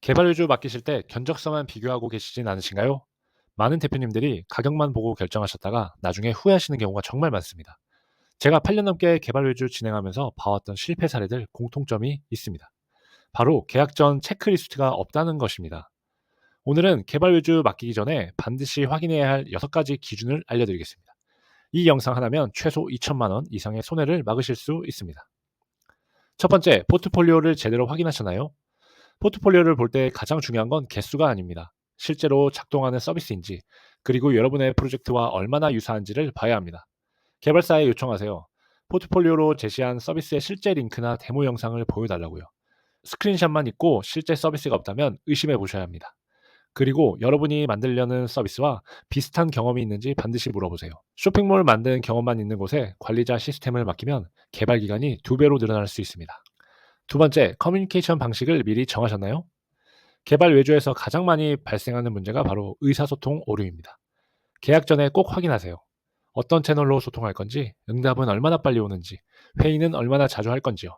개발 위주 맡기실 때 견적서만 비교하고 계시진 않으신가요? 많은 대표님들이 가격만 보고 결정하셨다가 나중에 후회하시는 경우가 정말 많습니다. 제가 8년 넘게 개발 위주 진행하면서 봐왔던 실패 사례들 공통점이 있습니다. 바로 계약 전 체크리스트가 없다는 것입니다. 오늘은 개발 위주 맡기기 전에 반드시 확인해야 할 6가지 기준을 알려드리겠습니다. 이 영상 하나면 최소 2천만 원 이상의 손해를 막으실 수 있습니다. 첫 번째, 포트폴리오를 제대로 확인하셨나요? 포트폴리오를 볼 때 가장 중요한 건 개수가 아닙니다. 실제로 작동하는 서비스인지, 그리고 여러분의 프로젝트와 얼마나 유사한지를 봐야 합니다. 개발사에 요청하세요. 포트폴리오로 제시한 서비스의 실제 링크나 데모 영상을 보여달라고요. 스크린샷만 있고 실제 서비스가 없다면 의심해 보셔야 합니다. 그리고 여러분이 만들려는 서비스와 비슷한 경험이 있는지 반드시 물어보세요. 쇼핑몰 만드는 경험만 있는 곳에 관리자 시스템을 맡기면 개발 기간이 2배로 늘어날 수 있습니다. 두 번째, 커뮤니케이션 방식을 미리 정하셨나요? 개발 외주에서 가장 많이 발생하는 문제가 바로 의사소통 오류입니다. 계약 전에 꼭 확인하세요. 어떤 채널로 소통할 건지, 응답은 얼마나 빨리 오는지, 회의는 얼마나 자주 할 건지요.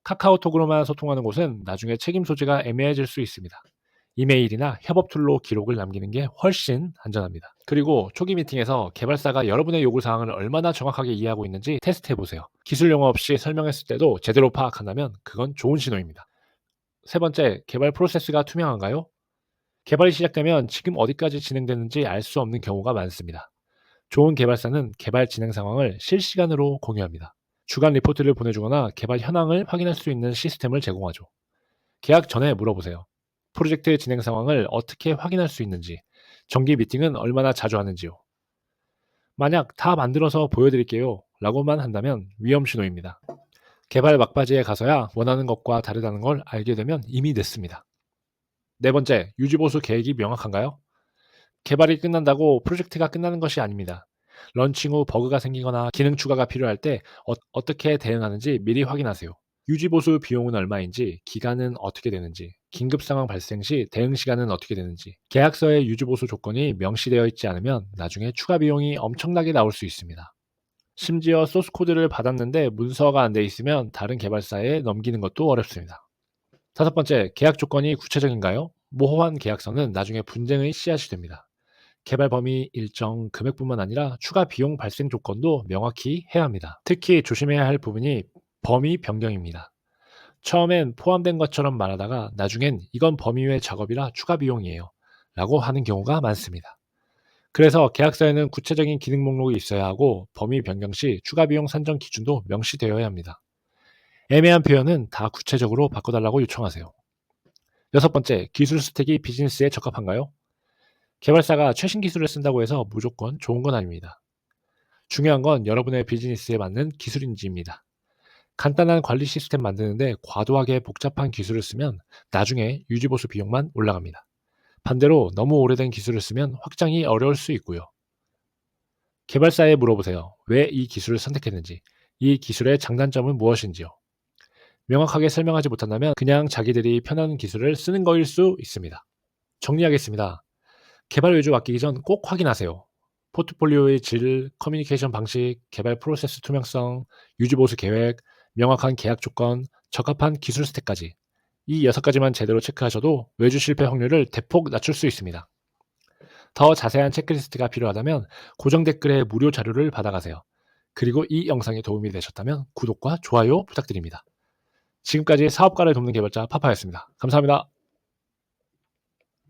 카카오톡으로만 소통하는 곳은 나중에 책임 소재가 애매해질 수 있습니다. 이메일이나 협업 툴로 기록을 남기는 게 훨씬 안전합니다. 그리고 초기 미팅에서 개발사가 여러분의 요구 사항을 얼마나 정확하게 이해하고 있는지 테스트해 보세요. 기술 용어 없이 설명했을 때도 제대로 파악한다면 그건 좋은 신호입니다. 세 번째, 개발 프로세스가 투명한가요? 개발이 시작되면 지금 어디까지 진행되는지 알 수 없는 경우가 많습니다. 좋은 개발사는 개발 진행 상황을 실시간으로 공유합니다. 주간 리포트를 보내주거나 개발 현황을 확인할 수 있는 시스템을 제공하죠. 계약 전에 물어보세요. 프로젝트 진행 상황을 어떻게 확인할 수 있는지, 정기 미팅은 얼마나 자주 하는지요. 만약 다 만들어서 보여드릴게요 라고만 한다면 위험 신호입니다. 개발 막바지에 가서야 원하는 것과 다르다는 걸 알게 되면 이미 늦습니다. 네 번째, 유지보수 계획이 명확한가요? 개발이 끝난다고 프로젝트가 끝나는 것이 아닙니다. 런칭 후 버그가 생기거나 기능 추가가 필요할 때 어떻게 대응하는지 미리 확인하세요. 유지보수 비용은 얼마인지, 기간은 어떻게 되는지, 긴급 상황 발생 시 대응 시간은 어떻게 되는지, 계약서에 유지보수 조건이 명시되어 있지 않으면 나중에 추가 비용이 엄청나게 나올 수 있습니다. 심지어 소스 코드를 받았는데 문서가 안 돼 있으면 다른 개발사에 넘기는 것도 어렵습니다. 다섯 번째, 계약 조건이 구체적인가요? 모호한 계약서는 나중에 분쟁의 씨앗이 됩니다. 개발 범위 일정 금액뿐만 아니라 추가 비용 발생 조건도 명확히 해야 합니다. 특히 조심해야 할 부분이 범위 변경입니다. 처음엔 포함된 것처럼 말하다가 나중엔 이건 범위 외 작업이라 추가 비용이에요 라고 하는 경우가 많습니다. 그래서 계약서에는 구체적인 기능 목록이 있어야 하고 범위 변경 시 추가 비용 산정 기준도 명시되어야 합니다. 애매한 표현은 다 구체적으로 바꿔달라고 요청하세요. 여섯 번째, 기술 스택이 비즈니스에 적합한가요? 개발사가 최신 기술을 쓴다고 해서 무조건 좋은 건 아닙니다. 중요한 건 여러분의 비즈니스에 맞는 기술인지입니다. 간단한 관리 시스템 만드는데 과도하게 복잡한 기술을 쓰면 나중에 유지보수 비용만 올라갑니다. 반대로 너무 오래된 기술을 쓰면 확장이 어려울 수 있고요. 개발사에 물어보세요. 왜 이 기술을 선택했는지, 이 기술의 장단점은 무엇인지요. 명확하게 설명하지 못한다면 그냥 자기들이 편한 기술을 쓰는 거일 수 있습니다. 정리하겠습니다. 개발 위주 맡기기 전 꼭 확인하세요. 포트폴리오의 질, 커뮤니케이션 방식, 개발 프로세스 투명성, 유지보수 계획, 명확한 계약 조건, 적합한 기술 스택까지. 이 6가지만 제대로 체크하셔도 외주 실패 확률을 대폭 낮출 수 있습니다. 더 자세한 체크리스트가 필요하다면 고정 댓글에 무료 자료를 받아가세요. 그리고 이 영상이 도움이 되셨다면 구독과 좋아요 부탁드립니다. 지금까지 사업가를 돕는 개발자 파파였습니다. 감사합니다.